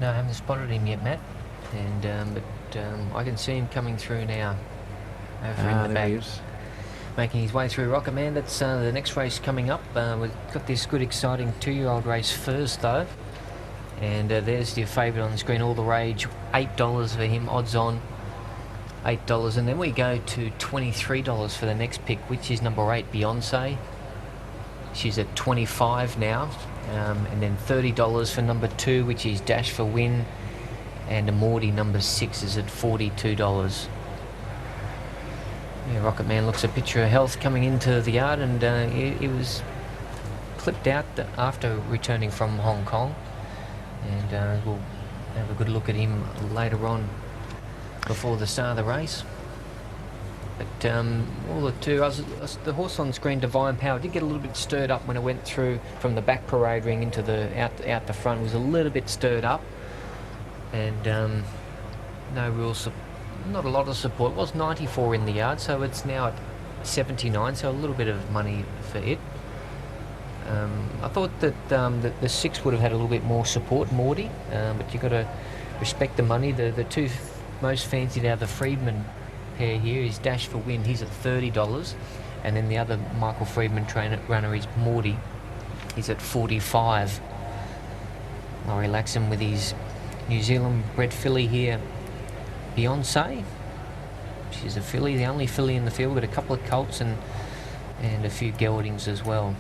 No, I haven't spotted him yet, Matt. And but I can see him coming through now. Over in the back. He is. Making his way through Rocket Man. That's the next race coming up. We've got this good, exciting 2-year-old race first, though. And there's your favourite on the screen, All the Rage. $8 for him, odds on. $8. And then we go to $23 for the next pick, which is number 8, Beyonce. She's at 25 now. And then $30 for number 2, which is Dash for Win. And a MORDI number 6 is at $42. Yeah, Rocket Man looks a picture of health coming into the yard, and he was clipped out after returning from Hong Kong. And we'll have a good look at him later on before the start of the race. But all the two, the horse on screen, Divine Power, did get a little bit stirred up when it went through from the back parade ring into the out the front. It was a little bit stirred up, and no real not a lot of support. It was 94 in the yard, so it's now at 79, so a little bit of money for it. I thought that the 6 would have had a little bit more support, MORDI, but you've got to respect the money. The two most fancied out of the Friedman pair here is Dash for Win. He's at $30, and then the other Michael Friedman runner is MORDI. He's at 45. Laurie Laxon with his New Zealand bred filly here, Beyonce. She's a filly, the only filly in the field. Got a couple of colts and a few geldings as well.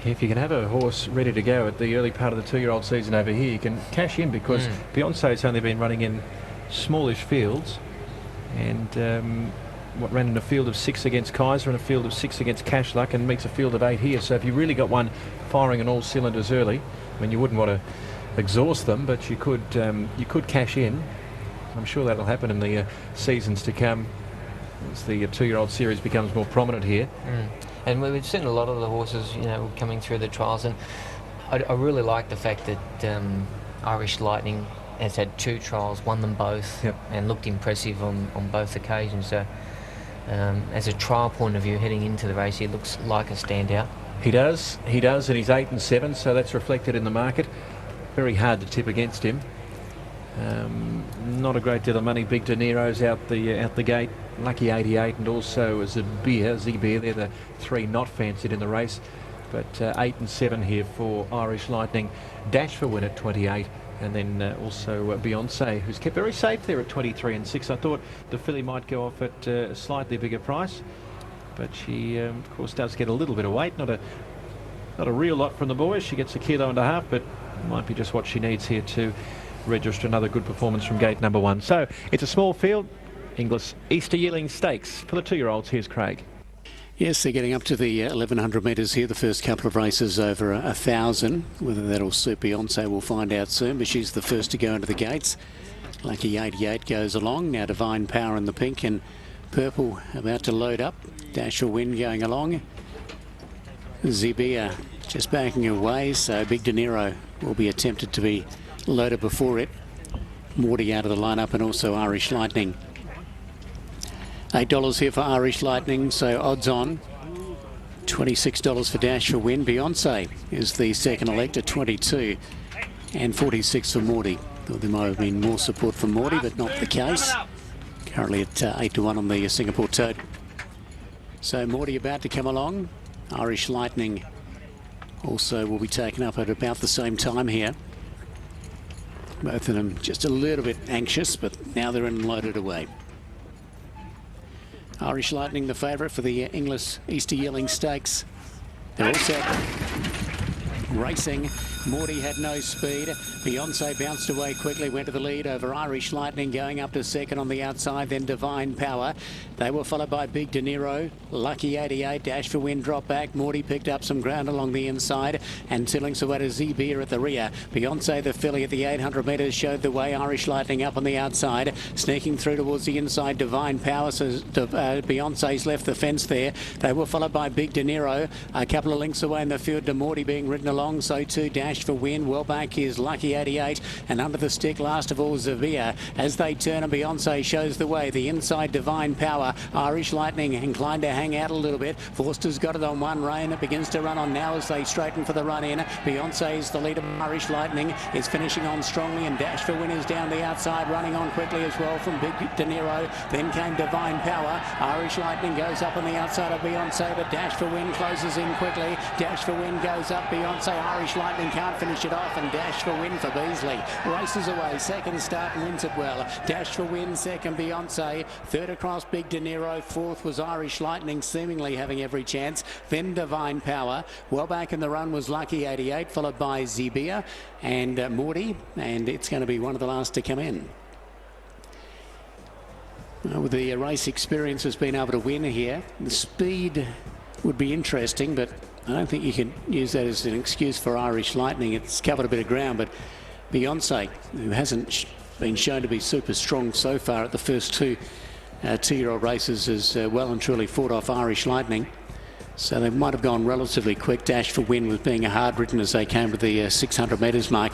If you can have a horse ready to go at the early part of the 2-year-old season over here, you can cash in, because Beyonce's only been running in smallish fields, and ran in a field of 6 against Kaiser and a field of 6 against Cash Luck, and meets a field of 8 here. So if you really got one firing on all cylinders early, I mean, you wouldn't want to exhaust them, but you could cash in. I'm sure that'll happen in the seasons to come as the 2-year-old series becomes more prominent here. And we've seen a lot of the horses, you know, coming through the trials, and I really like the fact that Irish Lightning has had 2 trials, won them both, and looked impressive on both occasions. So as a trial point of view, heading into the race, he looks like a standout. He does, and he's 8 and 7, so that's reflected in the market. Very hard to tip against him. Not a great deal of money. Big De Niro's out the gate. Lucky 88, and also Z-Beer. They're the 3 not fancied in the race. But 8 and 7 here for Irish Lightning. Dash for Win at 28, and then also Beyonce, who's kept very safe there at 23 and 6. I thought the filly might go off at a slightly bigger price, but she, of course, does get a little bit of weight. Not a real lot from the boys. She gets 1.5 kilos, but might be just what she needs here to register another good performance from gate number 1. So it's a small field. English Easter Yearling Stakes for the 2-year-olds. Here's Craig. Yes, they're getting up to the 1,100 metres here. The first couple of races over 1,000. Whether that'll suit Beyonce, we'll find out soon, but she's the first to go into the gates. Lucky 88 goes along. Now Divine Power in the pink and purple about to load up. Dash or Win going along. Zibia just backing away, so Big De Niro will be attempted to be loaded before it. MORDI out of the lineup, and also Irish Lightning. $8 here for Irish Lightning, so odds on. $26 for Dash for Win. Beyonce is the second elect at 22, and 46 for MORDI. Thought there might have been more support for MORDI, but not the case. Currently at 8 to 1 on the Singapore Tote. So MORDI about to come along. Irish Lightning also will be taken up at about the same time here. Both of them just a little bit anxious, but now they're in and loaded away. Irish Lightning the favourite for the English Easter Yearling Stakes. They're all set. Racing. MORDI had no speed. Beyonce bounced away quickly, went to the lead over Irish Lightning, going up to second on the outside, then Divine Power. They were followed by Big De Niro. Lucky 88, Dash for Win, drop back. MORDI picked up some ground along the inside, and 2 lengths away to Z-Beer at the rear. Beyonce, the filly at the 800 metres, showed the way. Irish Lightning up on the outside, sneaking through towards the inside. Divine Power, so Beyonce's left the fence there. They were followed by Big De Niro, a couple of lengths away in the field to MORDI being ridden along. along, so too Dash for Win. Well back is Lucky 88, and under the stick, last of all, Zavia. As they turn, and Beyonce shows the way. The inside, Divine Power. Irish Lightning inclined to hang out a little bit. Forster's got it on one rein. It begins to run on now as they straighten for the run in. Beyonce is the leader. Irish Lightning is finishing on strongly, and Dash for Win is down the outside, running on quickly as well from Big De Niro. Then came Divine Power. Irish Lightning goes up on the outside of Beyonce, but Dash for Win closes in quickly. Dash for Win goes up. Beyonce, Irish Lightning can't finish it off, and Dash for Win for Beasley. Races away. Second start and wins it well. Dash for Win, second Beyonce. Third across Big De Niro. Fourth was Irish Lightning, seemingly having every chance. Then Divine Power. Well back in the run was Lucky 88, followed by Zebia and MORDI, and it's going to be one of the last to come in. With the race experience has been able to win here. The speed would be interesting, but I don't think you can use that as an excuse for Irish Lightning. It's covered a bit of ground, but Beyonce, who hasn't been shown to be super strong so far at the first two-year-old races, has well and truly fought off Irish Lightning. So they might have gone relatively quick. Dash for Win was being hard ridden as they came to the 600 metres mark,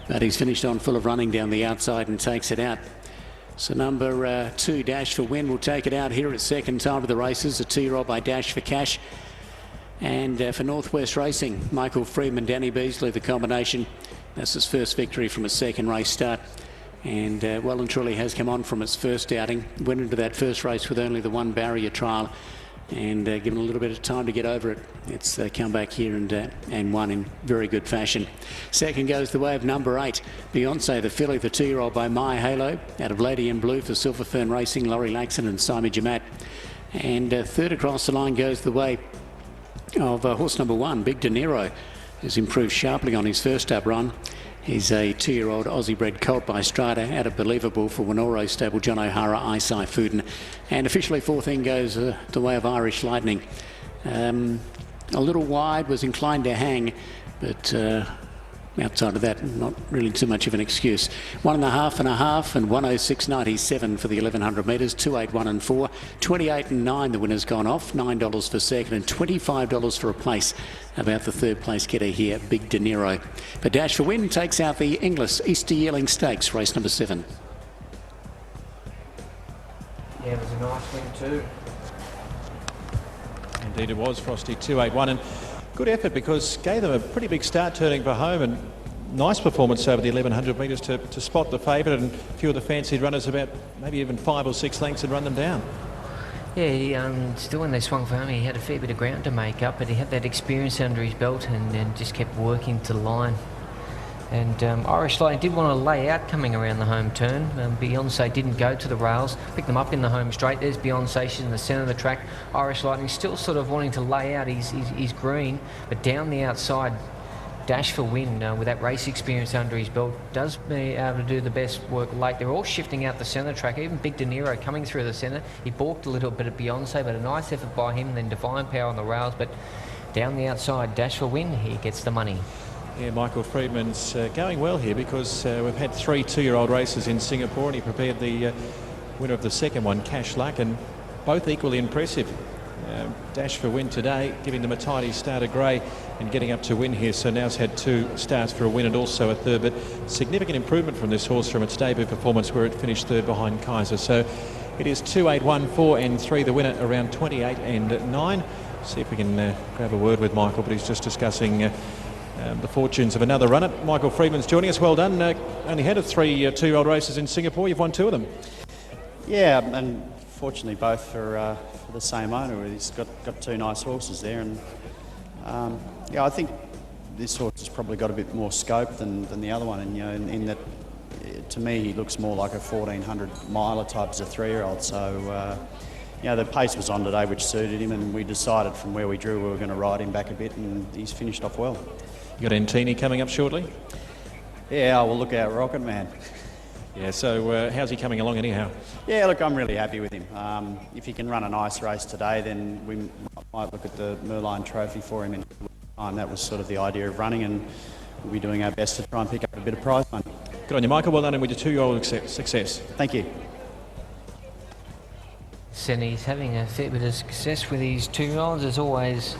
but he's finished on full of running down the outside and takes it out. So number 2, Dash for Win, will take it out here at second time of the races. A 2-year-old by Dash for Cash. And for Northwest Racing, Michael Freeman, Danny Beasley, the combination. That's his first victory from a second race start. And well and truly has come on from its first outing. Went into that first race with only the one barrier trial, and given a little bit of time to get over it, it's come back here and won in very good fashion. Second goes the way of number 8, Beyonce, the filly, the 2-year-old by My Halo, out of Lady in Blue for Silver Fern Racing, Laurie Laxon and Simon Jamat. And third across the line goes the way of horse number 1, Big De Niro, who's improved sharply on his first up run. He's a 2-year-old Aussie-bred colt by Strata, out of Believable for Winoro stable, John O'Hara, Isai Fuden. And officially fourth in goes the way of Irish Lightning. A little wide, was inclined to hang, but outside of that, not really too much of an excuse. 1.5 and 106.97 for the 1100 metres. 2.81 and 4. 28 and 9 the winner's gone off. $9 for second and $25 for a place. About the third place getter here, Big De Niro. But Dash for Win takes out the Inglis Easter Yearling Stakes, race number 7. Yeah, it was a nice win too. Indeed it was, Frosty. 2.81, and good effort because gave them a pretty big start turning for home, and nice performance over the 1100 metres to spot the favourite, and a few of the fancied runners about maybe even 5 or 6 lengths and run them down. Yeah, he, still when they swung for home, he had a fair bit of ground to make up, but he had that experience under his belt and just kept working to the line. And Irish Lightning did want to lay out coming around the home turn. Beyonce didn't go to the rails, picked them up in the home straight. There's Beyonce, she's in the centre of the track. Irish Lightning still sort of wanting to lay out his green, but down the outside, Dash for Win, with that race experience under his belt, does be able to do the best work late. They're all shifting out the centre track. Even Big De Niro coming through the centre. He balked a little bit at Beyonce, but a nice effort by him. Then Divine Power on the rails, but down the outside, Dash for Win, he gets the money. Yeah, Michael Friedman's going well here because we've had 3 2-year-old races in Singapore, and he prepared the winner of the second one, Cash Luck, and both equally impressive. Dash for Win today, giving them a tidy start of grey and getting up to win here. So now it's had 2 starts for a win and also a third, but significant improvement from this horse from its debut performance where it finished third behind Kaiser. So it is 2, 8, 1, 4 and 3, the winner around 28 and 9. See if we can grab a word with Michael, but he's just discussing the fortunes of another runner. Michael Freedman's joining us. Well done. Only had 3 2-year-old races in Singapore. You've won 2 of them. Yeah, and fortunately both for the same owner. He's got 2 nice horses there, and yeah, I think this horse has probably got a bit more scope than the other one, and you know, in that, to me, he looks more like a 1400 miler type as a 3-year-old. So you know, the pace was on today, which suited him, and we decided from where we drew we were going to ride him back a bit, and he's finished off well. You got Antini coming up shortly? Yeah, we'll look out, Rocket Man. Yeah, so how's he coming along anyhow? Yeah, look, I'm really happy with him. If he can run a nice race today, then we might look at the Merlion Trophy for him in time. That was sort of the idea of running, and we'll be doing our best to try and pick up a bit of prize money. Good on you, Michael. Well done with your 2-year-old success. Thank you. Senny's having a fair bit of success with his 2-year-olds. It's always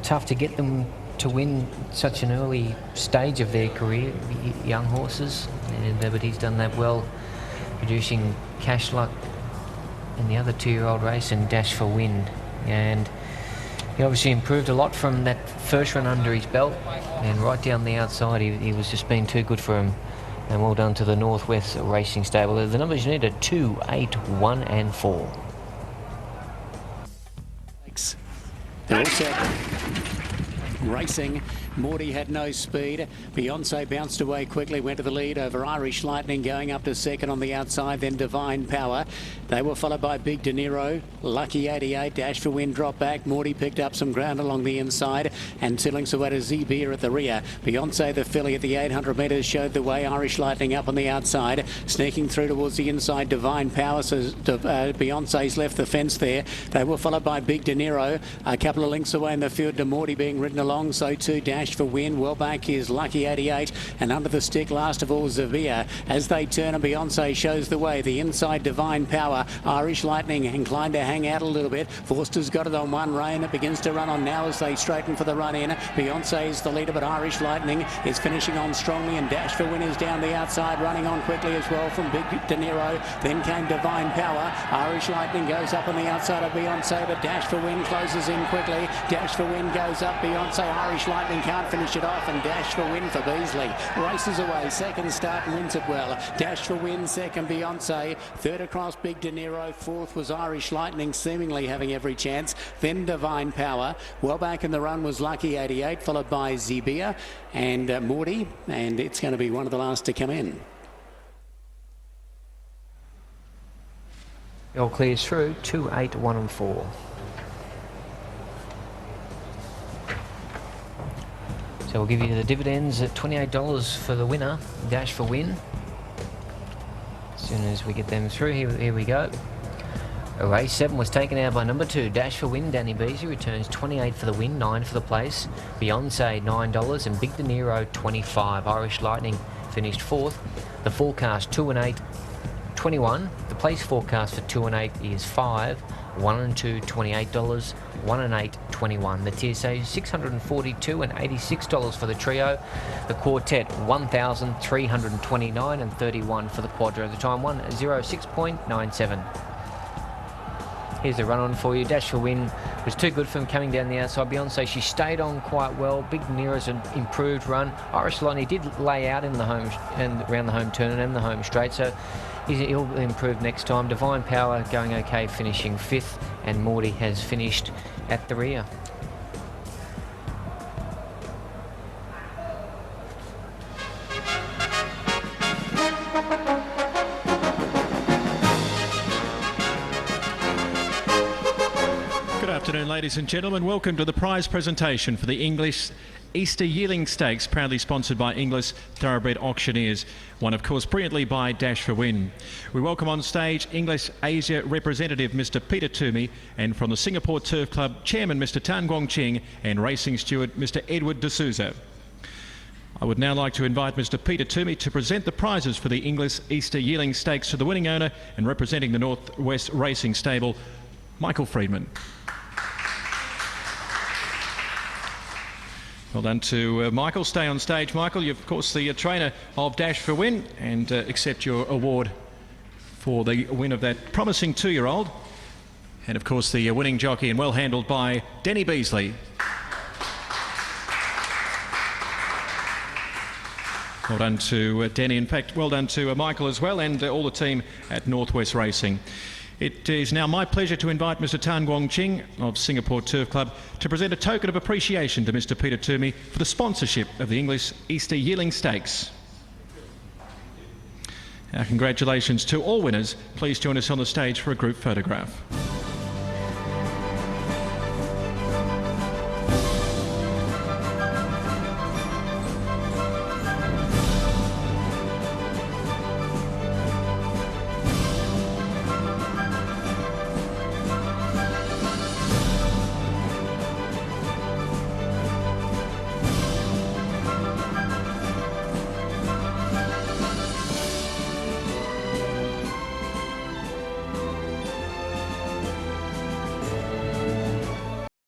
tough to get them to win such an early stage of their career, young horses, but he's done that well, producing Cash Luck in the other 2-year-old race and Dash for Win. And he obviously improved a lot from that first run under his belt, and right down the outside he was just being too good for him. And well done to the Northwest Racing Stable. The numbers you need are 2, 8, 1 and 4. They're all set. Racing. MORDI had no speed. Beyonce bounced away quickly, went to the lead over Irish Lightning, going up to second on the outside, then Divine Power. They were followed by Big De Niro, Lucky 88, Dash for Win, drop back. MORDI picked up some ground along the inside, and Tilling away to Z-Beer at the rear. Beyonce, the filly at the 800 metres, showed the way. Irish Lightning up on the outside, sneaking through towards the inside. Divine Power, so Beyonce's left the fence there. They were followed by Big De Niro, a couple of lengths away in the field to MORDI being ridden along, so too Dash for Win. Well back is Lucky 88, and under the stick last of all Zavia. As they turn, and Beyonce shows the way. The inside Divine Power. Irish Lightning inclined to hang out a little bit. Forster's got it on one rein. It begins to run on now as they straighten for the run in. Beyonce is the leader, but Irish Lightning is finishing on strongly, and Dash for Win is down the outside, running on quickly as well from Big De Niro. Then came Divine Power. Irish Lightning goes up on the outside of Beyonce, but Dash for Win closes in quickly. Dash for Win goes up. Beyonce, Irish Lightning can't finish it off, and Dash for Win for Beasley races away. Second start and wins it well. Dash for Win second, Beyonce. Third across Big De Niro. Fourth was Irish Lightning, seemingly having every chance. Then Divine Power. Well back in the run was Lucky 88, followed by Zebia and MORDI, and it's going to be one of the last to come in. All clears through 2, 8, 1 and 4. So we'll give you the dividends at $28 for the winner, Dash for Win. As soon as we get them through, here we go. Race 7 was taken out by number 2, Dash for Win. Danny Beasley returns 28 for the win, 9 for the place. Beyonce $9 and Big De Niro 25. Irish Lightning finished 4th. The forecast 2 and 8, 21. The place forecast for 2 and 8 is 5. 1 and 2, $28. 1 and 8, 21. The TSA $642 and $86 for the trio. The quartet $1,329 and 31 for the quadro. The time 1:06.97. Here's the run on for you. Dash for Win was too good for him coming down the outside. Beyonce, she stayed on quite well. Big Nero's an improved run. Irish Lightning did lay out in the home and around the home turn and the home straight, so he'll improve next time. Divine Power going okay, finishing 5th, and MORDI has finished at the rear. Good afternoon, ladies and gentlemen. Welcome to the prize presentation for the English Easter Yearling Stakes, proudly sponsored by English Thoroughbred Auctioneers, won of course brilliantly by Dash for Win. We welcome on stage English Asia representative Mr Peter Toomey, and from the Singapore Turf Club chairman Mr Tan Guang Ching, and racing steward Mr Edward D'Souza. I would now like to invite Mr Peter Toomey to present the prizes for the English Easter Yearling Stakes to the winning owner, and representing the Northwest Racing Stable, Michael Freedman. Well done to Michael. Stay on stage, Michael. You're, of course, the trainer of Dash for Win, and accept your award for the win of that promising 2-year-old. And, of course, the winning jockey, and well handled by Danny Beasley. Well done to Danny. In fact, well done to Michael as well, and all the team at Northwest Racing. It is now my pleasure to invite Mr Tan Guang Ching of Singapore Turf Club to present a token of appreciation to Mr Peter Toomey for the sponsorship of the English Easter Yearling Stakes. Our congratulations to all winners. Please join us on the stage for a group photograph.